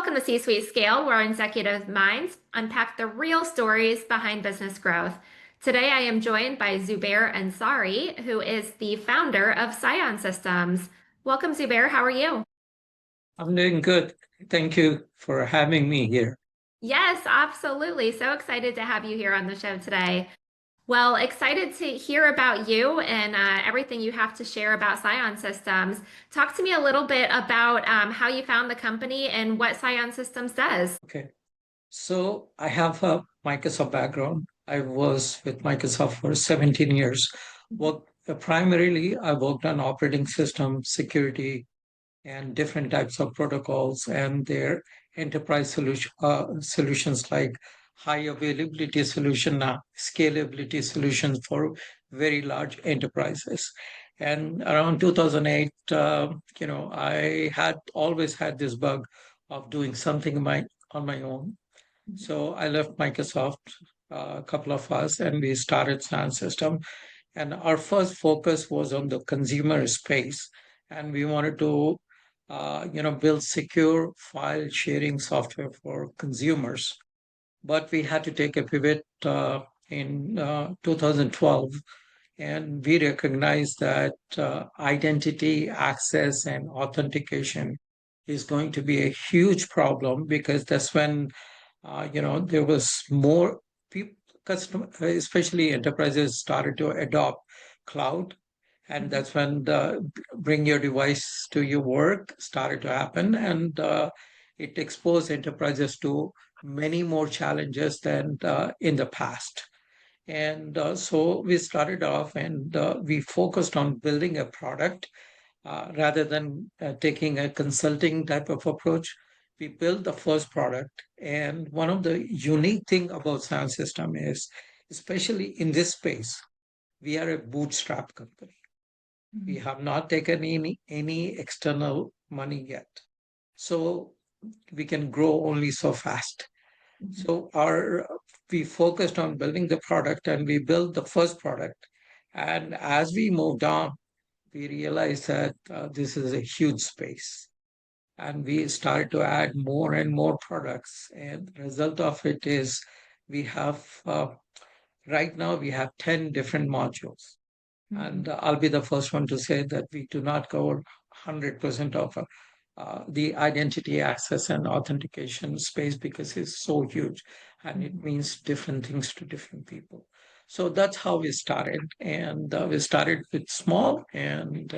Welcome to C-Suite Scale, where our executive minds unpack the real stories behind business growth. Today, I am joined by Zubair Ansari, who is the founder of CionSystsems. Welcome, Zubair. How are you? I'm doing good. Thank you for having me here. Yes, absolutely. So excited to have you here on the show today. Well, excited to hear about you and everything you have to share about CionSystsems. Talk to me a little bit about how you found the company and what CionSystsems does. Okay. So I have a Microsoft background. I was with Microsoft for 17 years. Primarily, I worked on operating system security and different types of protocols and their enterprise solutions like high availability solution, scalability solutions for very large enterprises. And around 2008, I had always had this bug of doing something on my own. So I left Microsoft, a couple of us, and we started Science System. And our first focus was on the consumer space, and we wanted to, build secure file sharing software for consumers. But we had to take a pivot in 2012, and we recognized that identity, access, and authentication is going to be a huge problem because that's when there was more people, especially enterprises started to adopt cloud. And that's when the bring your device to your work started to happen. And it exposed enterprises to many more challenges than in the past. And so we started off and we focused on building a product rather than taking a consulting type of approach. We built the first product. And one of the unique thing about Sound System is, especially in this space, we are a bootstrap company. We have not taken any external money yet. So we can grow only so fast. So we focused on building the product and we built the first product. And as we moved on, we realized that this is a huge space. And we started to add more and more products. And the result of it is we have, right now, we have 10 different modules. And I'll be the first one to say that we do not cover 100% of the identity access and authentication space because it's so huge and it means different things to different people. So that's how we started. And we started with small and,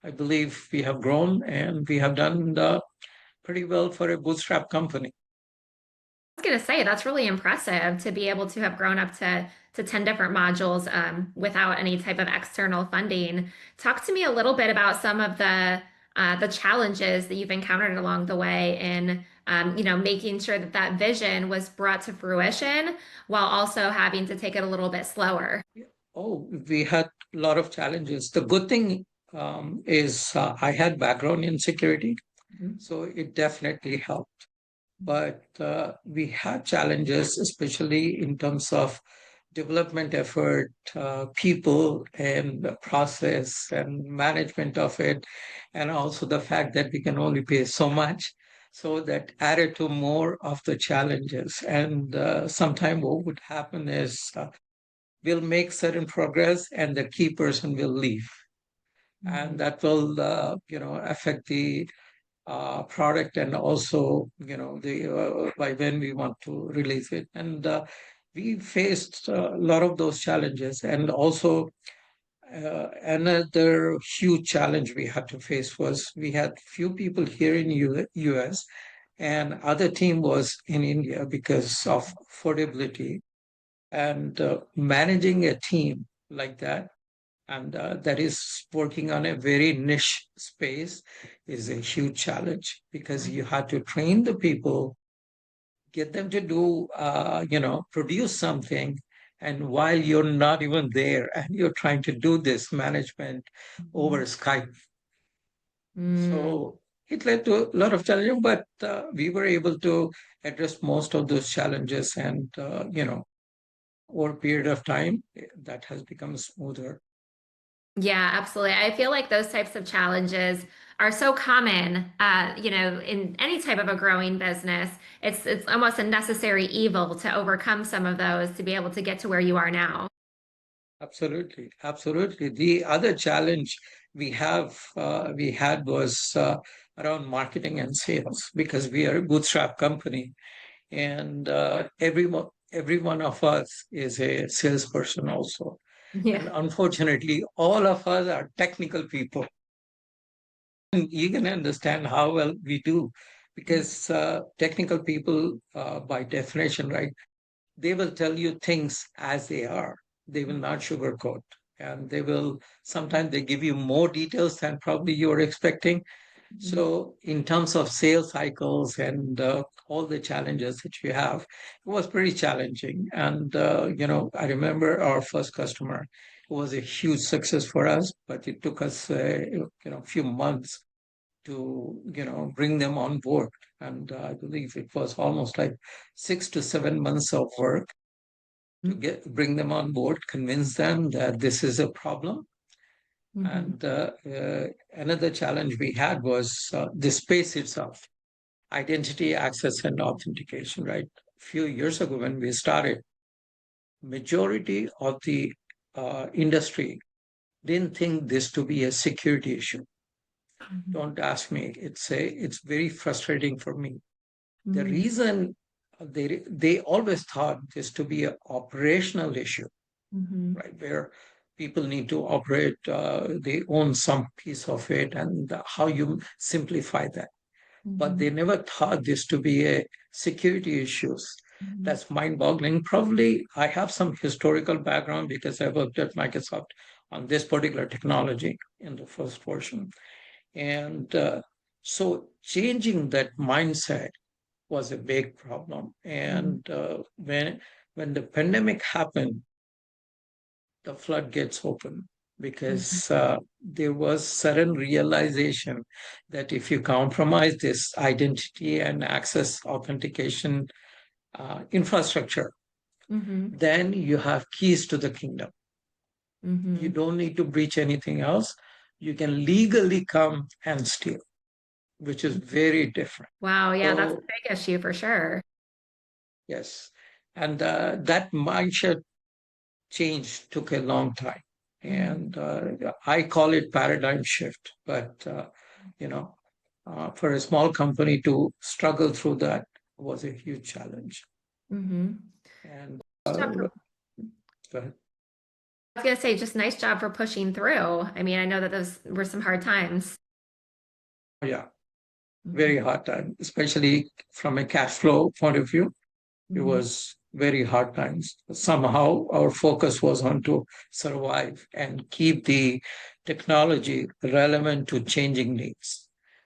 I believe we have grown and we have done pretty well for a bootstrap company. Was going to say that's really impressive to be able to have grown up to 10 different modules without any type of external funding. Talk to me a little bit about some of the challenges that you've encountered along the way in making sure that that vision was brought to fruition while also having to take it a little bit slower. Oh, we had a lot of challenges. The good thing is I had background in security, so it definitely helped. But we had challenges, especially in terms of development effort, people, and the process and management of it, and also the fact that we can only pay so much. So that added to more of the challenges. And sometimes what would happen is we'll make certain progress and the key person will leave. And that will, affect the product and also the by when we want to release it. And we faced a lot of those challenges. And also another huge challenge we had to face was we had few people here in US and other team was in India because of affordability. And managing a team like that and that is working on a very niche space is a huge challenge because you have to train the people, get them to do, produce something. And while you're not even there and you're trying to do this management over Skype. So it led to a lot of challenges, but we were able to address most of those challenges. And, over a period of time, that has become smoother. Yeah, absolutely. I feel like those types of challenges are so common, in any type of a growing business. It's almost a necessary evil to overcome some of those to be able to get to where you are now. Absolutely, absolutely. The other challenge we had was around marketing and sales because we are a bootstrap company, and every one of us is a salesperson also. Yeah. And unfortunately, all of us are technical people. And you can understand how well we do because technical people, by definition, right? They will tell you things as they are. They will not sugarcoat. And they will sometimes they give you more details than probably you're expecting. Mhm. So, in terms of sales cycles and all the challenges that you have, it was pretty challenging. And I remember our first customer. It was a huge success for us, but it took us a few months to bring them on board. And I believe it was almost like 6 to 7 months of work to bring them on board, convince them that this is a problem. Mhm. And another challenge we had was the space itself, identity, access, and authentication. Right, a few years ago when we started, majority of the industry didn't think this to be a security issue. Mhm. Don't ask me. It's very frustrating for me. The Mhm. reason they always thought this to be an operational issue, Mhm. right? Where people need to operate, they own some piece of it, and how you simplify that. But Mhm. they never thought this to be a security issues. Mhm. That's mind-boggling. Probably I have some historical background because I worked at Microsoft on this particular technology in the first version. And so changing that mindset was a big problem. Mhm. And when the pandemic happened, the floodgates opened Mhm. because there was sudden realization that if you compromise this identity and access authentication infrastructure, Mhm. then you have keys to the kingdom. You Mhm. don't need to breach anything else. You can legally come and steal, which is very different. Wow, yeah, that's a So, big issue for sure. yes. And that mindset change took a long time. Mhm. And I call it paradigm shift. But, you know, for a small company to struggle through that was a huge challenge. Mhm. And Nice job for- go ahead. I was gonna say, just nice job for pushing through. I mean, I know that those were some hard times. Yeah, Mhm. very hard time, especially from a cash flow point of view. It Mhm. was very hard times. Somehow our focus was on to survive and keep the technology relevant to changing needs.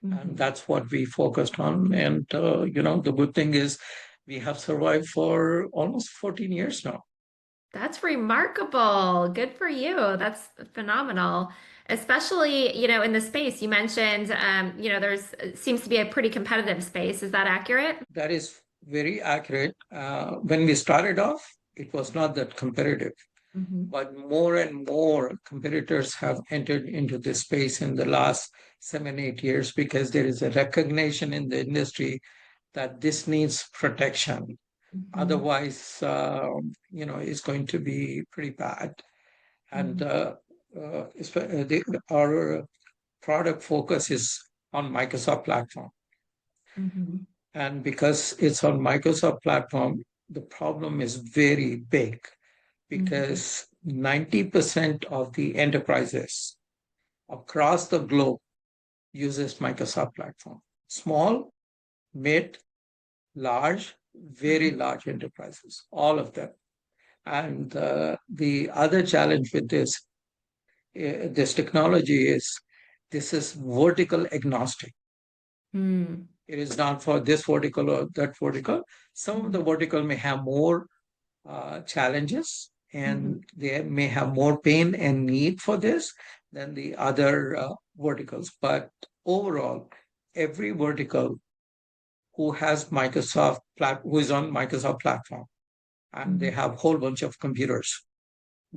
And Mhm. that's what we focused on. And, the good thing is we have survived for almost 14 years now. That's remarkable. Good for you. That's phenomenal. Especially, in the space you mentioned, there's seems to be a pretty competitive space. Is that accurate? That is very accurate. When we started off, it was not that competitive. Hmm. But more and more competitors have entered into this space in the last 7, 8 years because there is a recognition in the industry that this needs protection. Hmm. Otherwise, it's going to be pretty bad. And Hmm. our product focus is on Microsoft platform. Hmm. And because it's on Microsoft platform, the problem is very big Hmm. because 90% of the enterprises across the globe uses Microsoft platform. Small, mid, large, very large enterprises, all of them. And the other challenge with this technology is this is vertical agnostic. Hmm. It is not for this vertical or that vertical. Some of the Hmm. vertical may have more challenges Hmm. and they may have more pain and need for this than the other verticals. But overall, every vertical who is on Microsoft platform and they Hmm. have a whole bunch of computers,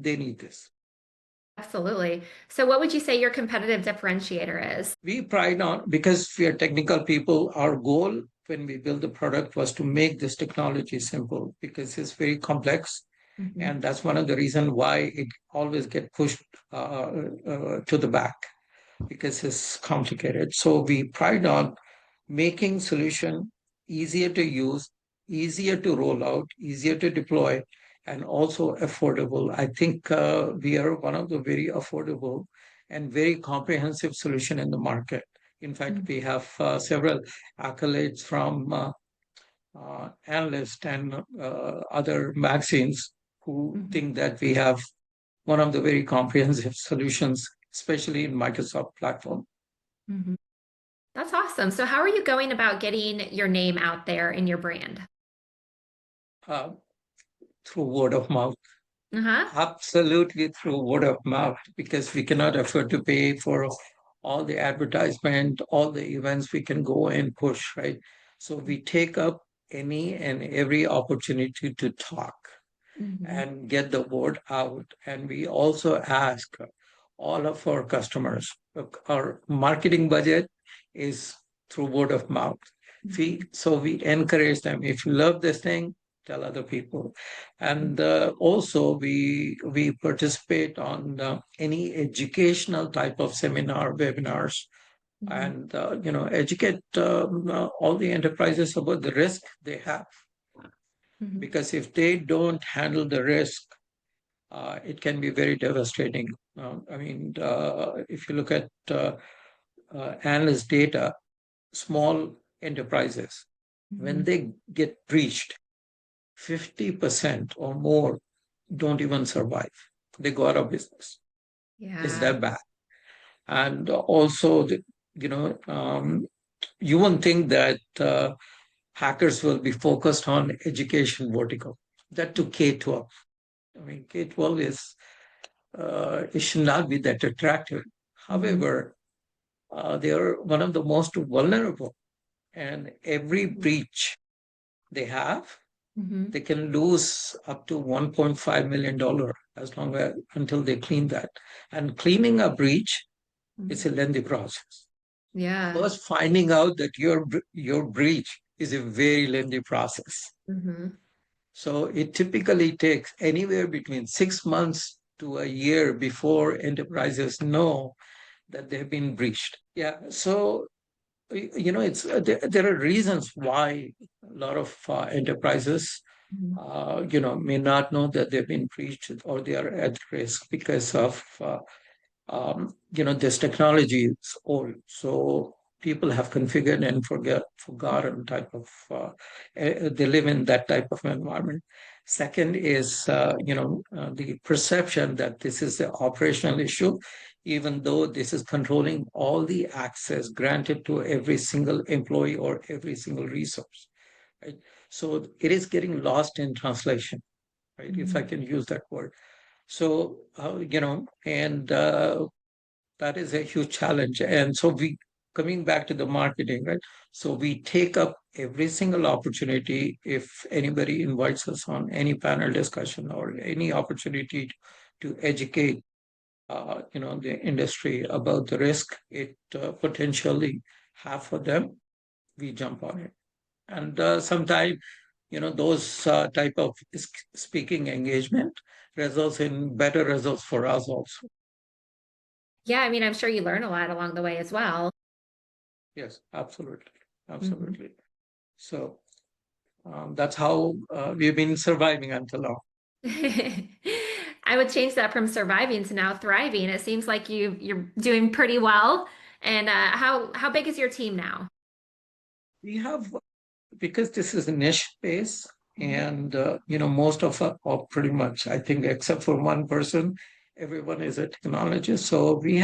they need this. Absolutely. So what would you say your competitive differentiator is? We pride on, because we are technical people, our goal when we build the product was to make this technology simple because it's very complex. Mhm, And that's one of the reasons why it always get pushed to the back because it's complicated. So we pride on making solution easier to use, easier to roll out, easier to deploy, and also affordable. I think we are one of the very affordable and very comprehensive solution in the market. In fact, we have several accolades from analysts and other magazines who mhm, think that we have one of the very comprehensive solutions, especially in Microsoft platform. mhm. That's awesome. So how are you going about getting your name out there in your brand? Uh, through word of mouth. Uh-huh. Absolutely through word of mouth, because we cannot afford to pay for all the advertisement, all the events we can go and push, right? So we take up any and every opportunity to talk Mhm, and get the word out. And we also ask all of our customers, look, our marketing budget is through word of mouth. mhm, So we encourage them. If you love this thing, tell other people. And also we participate on any educational type of seminar, webinars, mhm, and educate all the enterprises about the risk they have. mhm. Because if they don't handle the risk, it can be very devastating. I mean, if you look at analyst data, small enterprises, when Mhm. they get breached, 50% or more don't even survive. They go out of business. It's Yeah. that bad. And also, you won't think that hackers will be focused on education vertical. That to K-12. I mean, K-12 is it should not be that attractive. Mhm, However, they are one of the most vulnerable, and every breach they have, mhm, they can lose up to $1.5 million as long as until they clean that. And cleaning a breach is mhm. a lengthy process. Yeah. First, finding out that your breach is a very lengthy process. Mhm, So it typically takes anywhere between 6 months to a year before enterprises know that they've been breached. Yeah. So, it's there are reasons why a lot of enterprises, mhm, may not know that they've been breached or they are at risk because of this technology is old, so people have configured and forgotten type of they live in that type of environment. Second is the perception that this is the operational issue, even though this is controlling all the access granted to every single employee or every single resource, right? So it is getting lost in translation, right? If I mhm. can use that word. So and that is a huge challenge. And so coming back to the marketing, right? So we take up every single opportunity. If anybody invites us on any panel discussion or any opportunity to educate, the industry about the risk it potentially have for them, we jump on it. And sometimes, those type of speaking engagement results in better results for us also. Yeah, I mean, I'm sure you learn a lot along the way as well. Yes, absolutely. Mhm. Absolutely. So that's how we've been surviving until now. I would change that from surviving to now thriving. It seems like you're doing pretty well. And how big is your team now? We have, because this is a niche space, Mhm, and most of us, or pretty much, I think, except for one person, everyone is a technologist. So we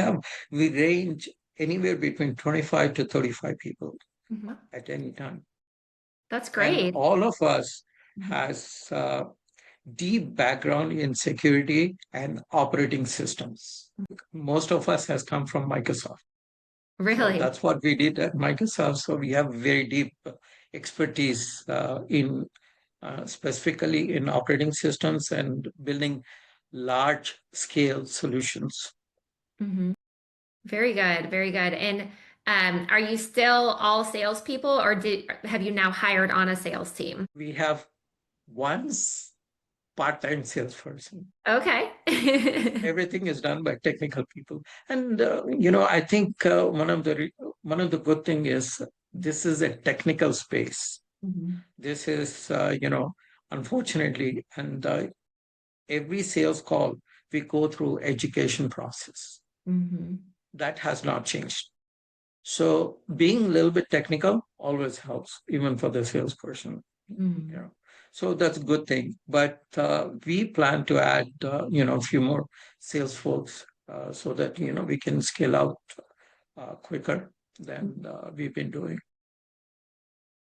range anywhere between 25 to 35 people mhm. at any time. That's And great. all of us Mhm. has deep background in security and operating systems. Most of us has come from Microsoft. So Really? that's what we did at Microsoft. So we have very deep expertise in specifically in operating systems and building large scale solutions. Hmm. Very good, very good. And are you still all salespeople, or have you now hired on a sales team? We have one part-time salesperson. Okay. Everything is done by technical people. And I think one of the good thing is this is a technical space. Mhm. This is unfortunately, and every sales call we go through education process. Mhm. That has not changed. So being a little bit technical always helps, even for the salesperson. You Mhm. know, so that's a good thing. But we plan to add, a few more sales folks so that we can scale out quicker than we've been doing.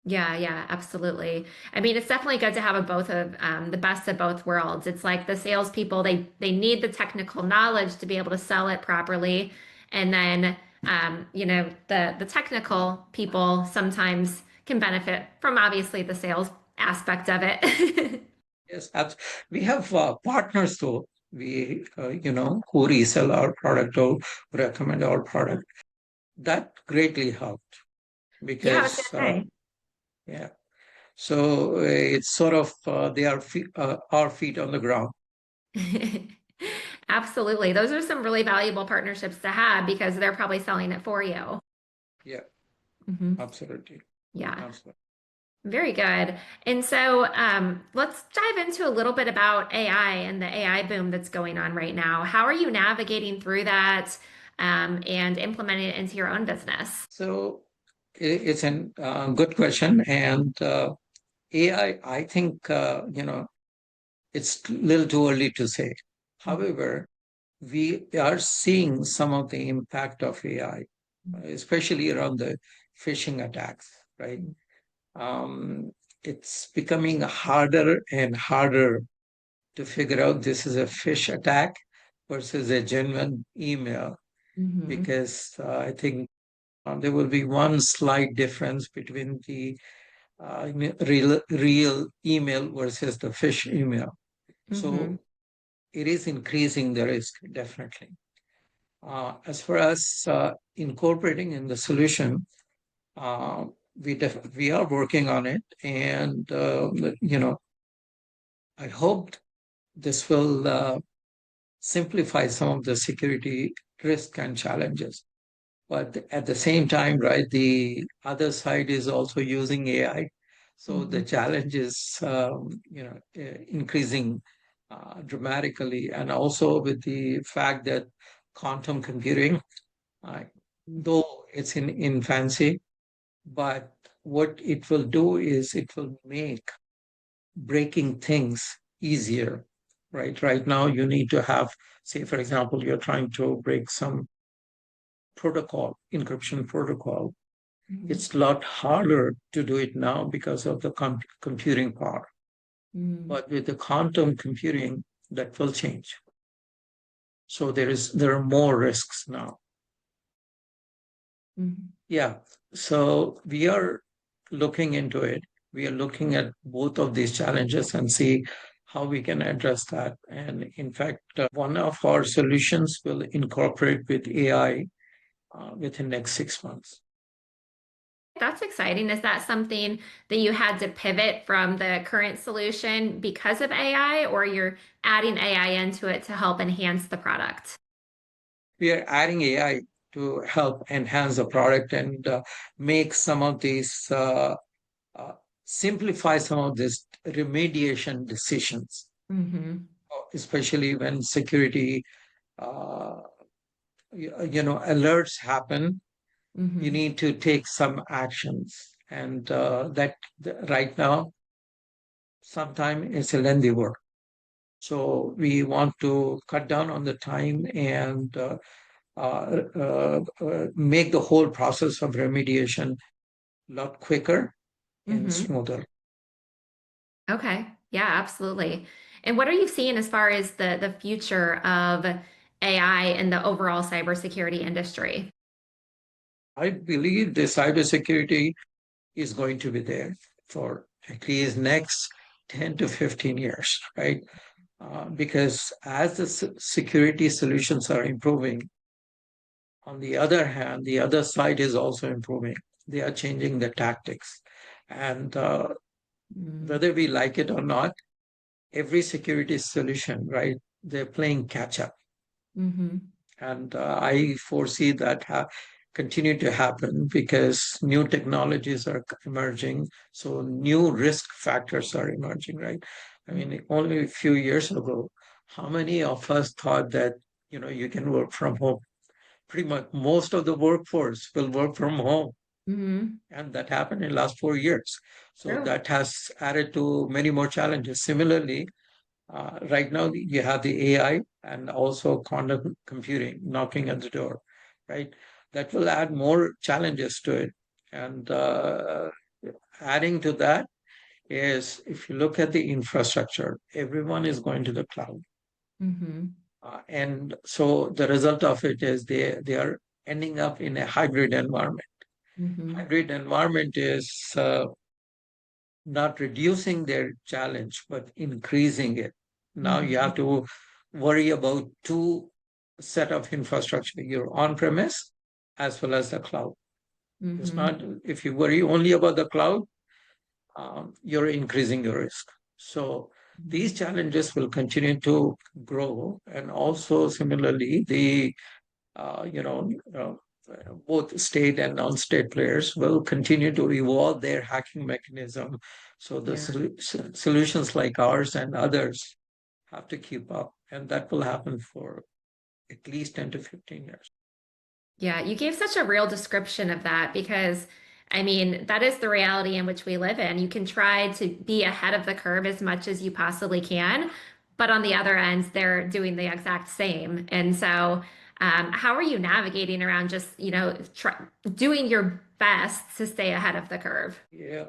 Yeah, yeah, absolutely. I mean, it's definitely good to have a both of the best of both worlds. It's like the salespeople, they need the technical knowledge to be able to sell it properly. And then the technical people sometimes can benefit from obviously the sales aspect of it. Yes, we have partners though. Who resell our product or recommend our product. That greatly helped Yeah, I was because, gonna yeah. So it's sort of our feet on the ground. say. Absolutely. Those are some really valuable partnerships to have because they're probably selling it for you. Yeah, Hmm. absolutely. Yeah. Absolutely. Very good. And so let's dive into a little bit about AI and the AI boom that's going on right now. How are you navigating through that and implementing it into your own business? So it's a good question. And AI, I think, it's a little too early to say. However, we are seeing some of the impact of AI, especially around the phishing attacks, right? Um, it's becoming harder and harder to figure out this is a phish attack versus a genuine email Mm-hmm. because I think there will be one slight difference between the real email versus the phish email. Mm-hmm. So it is increasing the risk, definitely. As far as incorporating in the solution, uh, we are working on it, and I hope this will simplify some of the security risk and challenges. But at the same time, right, the other side is also using AI. So Mm-hmm. the challenge is, increasing dramatically. And also with the fact that quantum computing, uh, though it's in infancy, but what it will do is it will make breaking things easier, right? Right now, you need to have, say, for example, you're trying to break some protocol, encryption protocol. Mm-hmm. It's a lot harder to do it now because of the computing power. Mm-hmm. But with the quantum computing, that will change. So there are more risks now. Mm-hmm. Yeah. So we are looking into it. We are looking at both of these challenges and see how we can address that. And in fact, one of our solutions will incorporate with AI within next 6 months. That's exciting. Is that something that you had to pivot from the current solution because of AI, or you're adding AI into it to help enhance the product? We are adding AI to help enhance the product and make some of these, uh, simplify some of these remediation decisions, Mm-hmm. especially when security, uh, alerts happen. You Mm-hmm. need to take some actions. And right now, sometimes it's a lengthy work. So we want to cut down on the time and make the whole process of remediation a lot quicker and Mm-hmm. smoother. Okay. Yeah, absolutely. And what are you seeing as far as the future of AI and the overall cybersecurity industry? I believe the cybersecurity is going to be there for at least next 10 to 15 years, right? because as the security solutions are improving, on the other hand, the other side is also improving. They are changing the tactics. And whether we like it or not, every security solution, right, they're playing catch up. Mm-hmm. And I foresee that continue to happen because new technologies are emerging. So new risk factors are emerging, right? I mean, only a few years ago, how many of us thought that, you can work from home? Pretty much most of the workforce will work from home. Mm-hmm. And that happened in the last 4 years. So True. that has added to many more challenges. Similarly, right now you have the AI and also quantum computing knocking at the door, right? That will add more challenges to it. And adding to that is if you look at the infrastructure, everyone is going to the cloud. Mm-hmm. And so the result of it is they are ending up in a hybrid environment. Mm-hmm. Hybrid environment is not reducing their challenge, but increasing it. Now you Mm-hmm. have to worry about two set of infrastructure, your on-premise as well as the cloud. It's Mm-hmm. not, if you worry only about the cloud, you're increasing your risk. So these challenges will continue to grow. And also similarly, uh, you know, uh, both state and non-state players will continue to evolve their hacking mechanism. So the Yeah. solutions like ours and others have to keep up, and that will happen for at least 10 to 15 years. Yeah, you gave such a real description of that because, I mean, that is the reality in which we live in. You can try to be ahead of the curve as much as you possibly can, but on the other end, they're doing the exact same. And so, how are you navigating around just, doing your best to stay ahead of the curve? Yeah,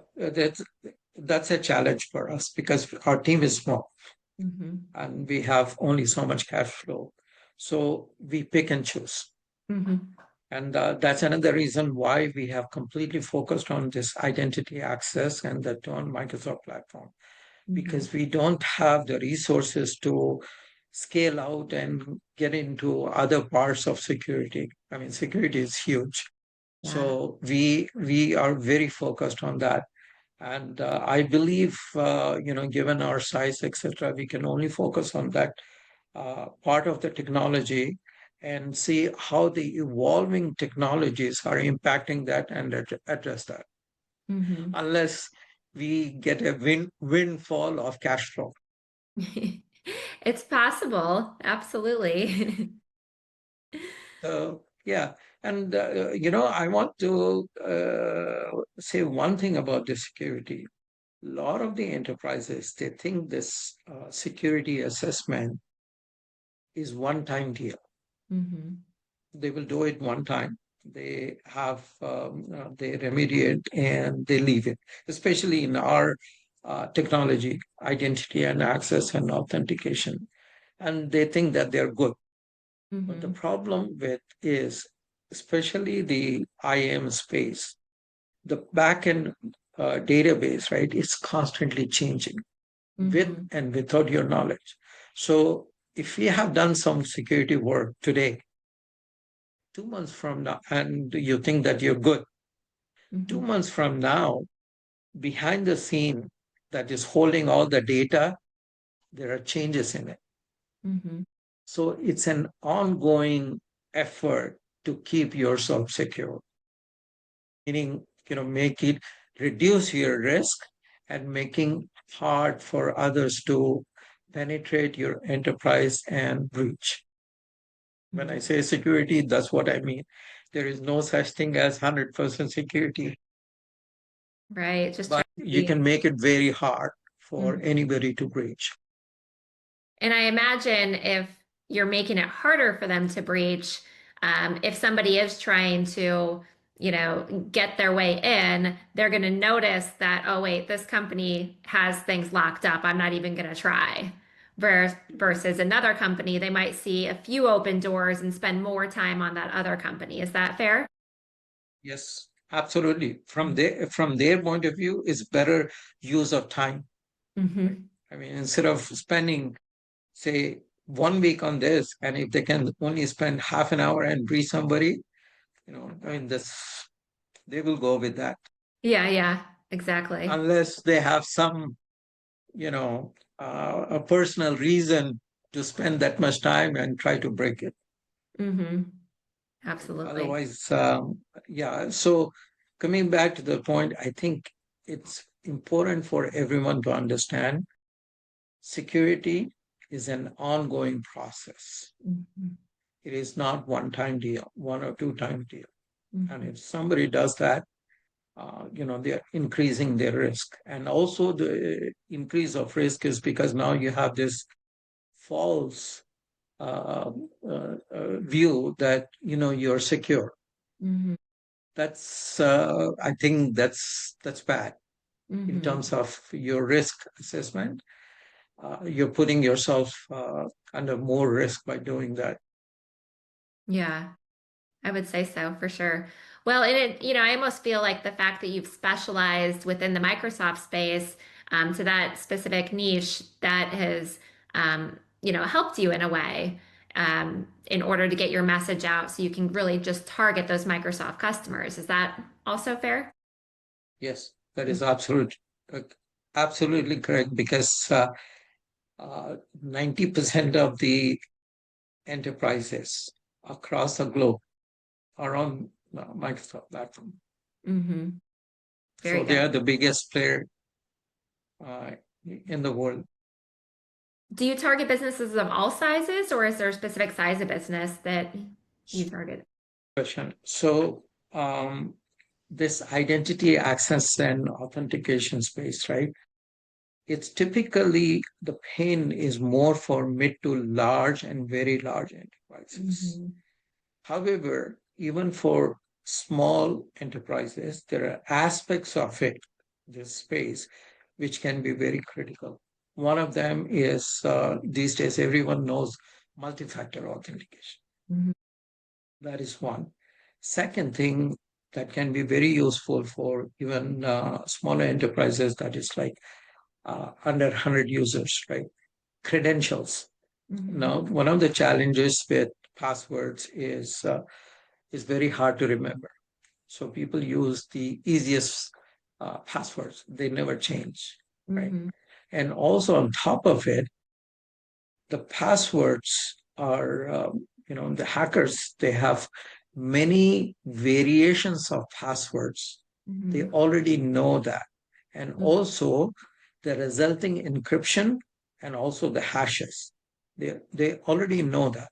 that's a challenge for us because our team is small Hmm. and we have only so much cash flow. So we pick and choose. Hmm. And that's another reason why we have completely focused on this identity access and the on Microsoft platform, Hmm. because we don't have the resources to scale out and get into other parts of security. I mean, security is huge. Yeah. So we are very focused on that. And I believe, given our size, etc., we can only focus on that part of the technology and see how the evolving technologies are impacting that and address that. Hmm. Unless we get a windfall of cash flow. It's possible. Absolutely. So, yeah. And, I want to say one thing about the security. A lot of the enterprises, they think this security assessment is one-time deal. Hmm. They will do it one time. They remediate and they leave it, especially in our technology, identity and access and authentication. And they think that they're good. But the Hmm. problem with is, especially the IAM space, the backend database, right? It's constantly changing with Hmm. and without your knowledge. So if we have done some security work today, 2 months from now, and you think that you're good, two Hmm. months from now, behind the scene that is holding all the data, there are changes in it. Hmm. So it's an ongoing effort to keep yourself secure, meaning, make it reduce your risk and making hard for others to penetrate your enterprise and breach. When I say security, that's what I mean. There is no such thing as 100% security, Right. Just trying but to you be. can make it very hard for Mhm. anybody to breach. And I imagine if you're making it harder for them to breach, if somebody is trying to, get their way in, they're going to notice that, oh, wait, this company has things locked up. I'm not even going to try. Versus another company, they might see a few open doors and spend more time on that other company. Is that fair? Yes, absolutely. From their point of view, it's better use of time. Right? Mm-hmm. I mean, instead of spending say 1 week on this, and if they can only spend half an hour and brief somebody, I mean, they will go with that Yeah, yeah, exactly. unless they have some, a personal reason to spend that much time and try to break it. Hmm. Absolutely. Otherwise, yeah. So coming back to the point, I think it's important for everyone to understand security is an ongoing process. Mhm. It is not one-time deal, 1 or 2 time deal. And Mhm. if somebody does that, they're increasing their risk. And also the increase of risk is because now you have this false view that, you're secure. Mhm. I think that's bad in Mhm. terms of your risk assessment. You're putting yourself under more risk by doing that. Yeah. I would say so for sure. Well, and I almost feel like the fact that you've specialized within the Microsoft space to that specific niche that has, helped you in a way in order to get your message out so you can really just target those Microsoft customers. Is that also fair? Yes, that is absolutely correct because 90% of the enterprises across the globe are on Microsoft platform. Mm-hmm. Very So they are good. the biggest player uh, in the world. Do you target businesses of all sizes, or is there a specific size of business that you target? Question. So this identity access and authentication space, right? It's typically the pain is more for mid to large and very large enterprises. Mm-hmm. However, even for small enterprises, there are aspects of it, this space, which can be very critical. One of them is these days everyone knows multi-factor authentication. That is one. Second thing that can be very useful for even smaller enterprises, that is like under 100 users, right? Credentials. Mm-hmm. Now, one of the challenges with passwords is very hard to remember. So people use the easiest passwords. They never change, right? Mm-hmm. And also on top of it, the passwords are, the hackers, they have many variations of passwords. They Mm-hmm. already know that. And also the resulting encryption and also the hashes. They already know that.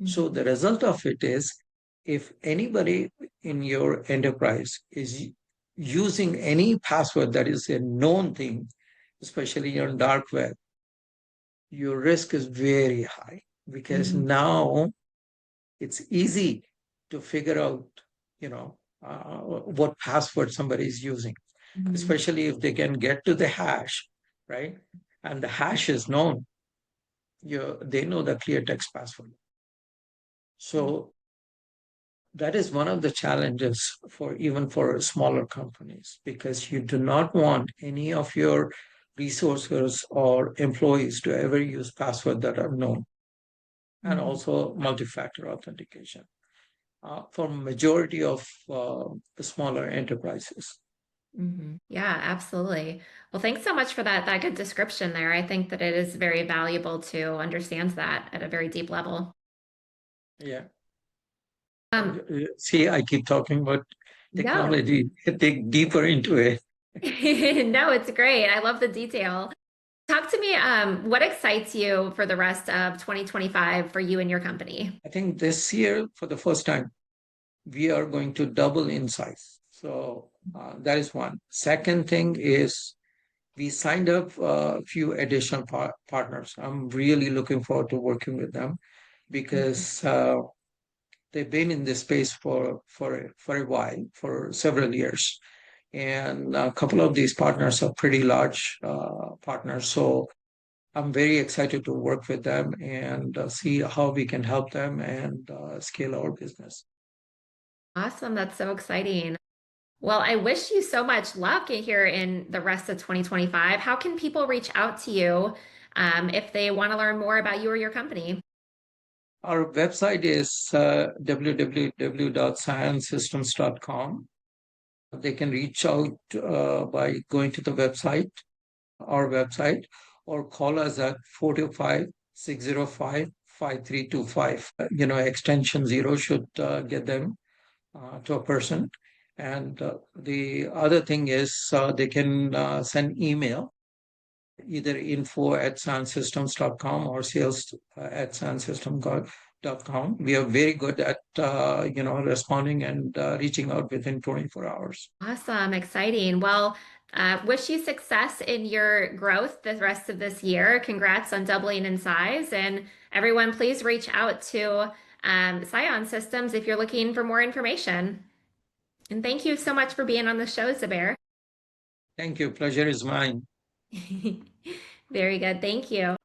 So Mm-hmm. the result of it is if anybody in your enterprise is using any password that is a known thing, especially on dark web, your risk is very high because Mm-hmm. now it's easy to figure out, what password somebody is using, Mm-hmm. especially if they can get to the hash, right? And the hash is known. They know the clear text password. So that is one of the challenges for even for smaller companies because you do not want any of your resources or employees to ever use passwords that are known and Mm-hmm. also multi-factor authentication for majority of the smaller enterprises. Mm-hmm. Yeah, absolutely. Well, thanks so much for that good description there. I think that it is very valuable to understand that at a very deep level. Yeah. Um, See, I keep talking about no. technology, dig deeper into it. No, it's great. I love the detail. Talk to me, what excites you for the rest of 2025 for you and your company? I think this year, for the first time, we are going to double in size. So that is one. Second thing is we signed up a few additional partners. I'm really looking forward to working with them Mhm. because they've been in this space for a while, for several years, and a couple of these partners are pretty large partners. So I'm very excited to work with them and see how we can help them and scale our business. Awesome. That's so exciting. Well, I wish you so much luck here in the rest of 2025. How can people reach out to you if they want to learn more about you or your company. Our website is www.cionsystems.com. They can reach out by going to the website, our website, or call us at 425-605-5325. Extension 0 should get them to a person. And the other thing is they can send email, either info@sciencesystems.com or sales@sciencesystems.com. We are very good at responding and reaching out within 24 hours. Awesome, exciting. Well, wish you success in your growth the rest of this year. Congrats on doubling in size. And everyone, please reach out to CionSystsems if you're looking for more information. And thank you so much for being on the show, Zubair. Thank you. Pleasure is mine. Very good. Thank you.